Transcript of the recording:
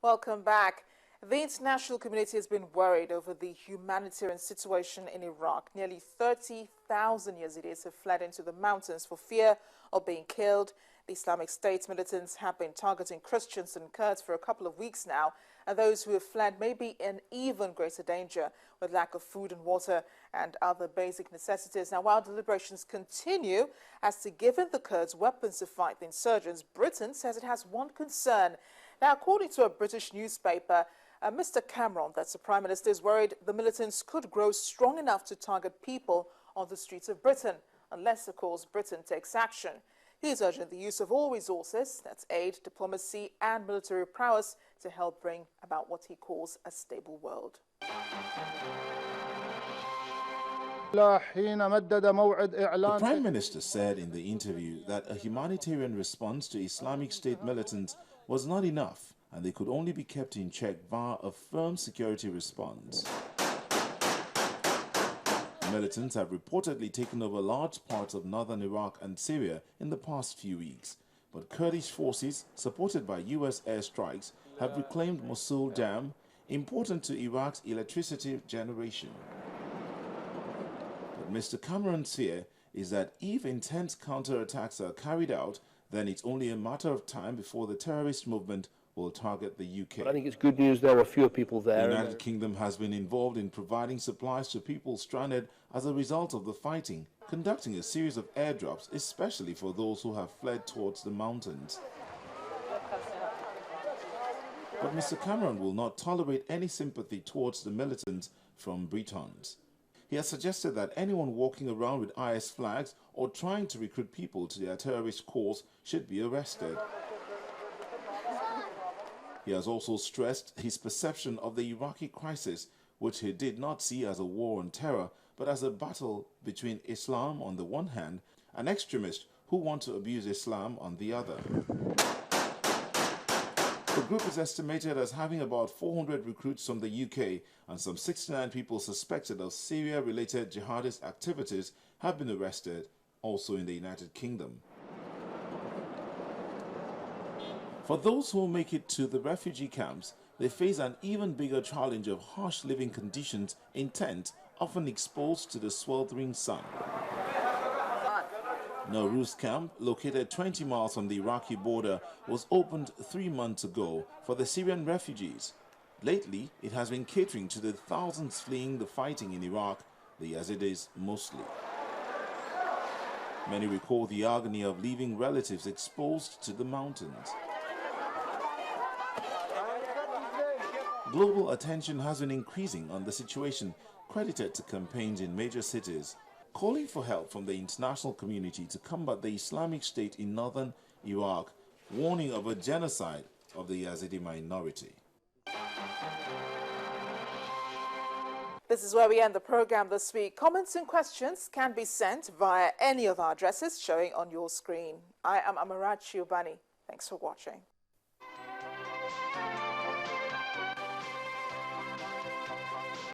Welcome back. The international community has been worried over the humanitarian situation in Iraq. Nearly 30,000 Yazidis have fled into the mountains for fear of being killed. The Islamic State militants have been targeting Christians and Kurds for a couple of weeks now, and those who have fled may be in even greater danger with lack of food and water and other basic necessities. Now, while deliberations continue as to giving the Kurds weapons to fight the insurgents, Britain says it has one concern. Now, according to a British newspaper, Mr. Cameron, that's the Prime Minister, is worried the militants could grow strong enough to target people on the streets of Britain, unless, of course, Britain takes action. He is urging the use of all resources, that's aid, diplomacy and military prowess, to help bring about what he calls a stable world. The Prime Minister said in the interview that a humanitarian response to Islamic State militants was not enough and they could only be kept in check via a firm security response. Militants have reportedly taken over large parts of northern Iraq and Syria in the past few weeks, but Kurdish forces, supported by US airstrikes, have reclaimed Mosul Dam, important to Iraq's electricity generation. But Mr. Cameron's fear is that if intense counterattacks are carried out, then it's only a matter of time before the terrorist movement will target the UK. But I think it's good news there are fewer people there. The United Kingdom has been involved in providing supplies to people stranded as a result of the fighting, conducting a series of airdrops, especially for those who have fled towards the mountains. But Mr. Cameron will not tolerate any sympathy towards the militants from Britons. He has suggested that anyone walking around with IS flags or trying to recruit people to their terrorist cause should be arrested. He has also stressed his perception of the Iraqi crisis, which he did not see as a war on terror, but as a battle between Islam on the one hand and extremists who want to abuse Islam on the other. The group is estimated as having about 400 recruits from the UK, and some 69 people suspected of Syria-related jihadist activities have been arrested, also in the United Kingdom. For those who make it to the refugee camps, they face an even bigger challenge of harsh living conditions in tents, often exposed to the sweltering sun. Nowruz camp, located 20 miles from the Iraqi border, was opened 3 months ago for the Syrian refugees. Lately, it has been catering to the thousands fleeing the fighting in Iraq, the Yazidis mostly. Many recall the agony of leaving relatives exposed to the mountains. Global attention has been increasing on the situation, credited to campaigns in major cities, calling for help from the international community to combat the Islamic State in northern Iraq, warning of a genocide of the Yazidi minority. This is where we end the program this week. Comments and questions can be sent via any of our addresses showing on your screen. I am Amarat Shiobani. Thanks for watching.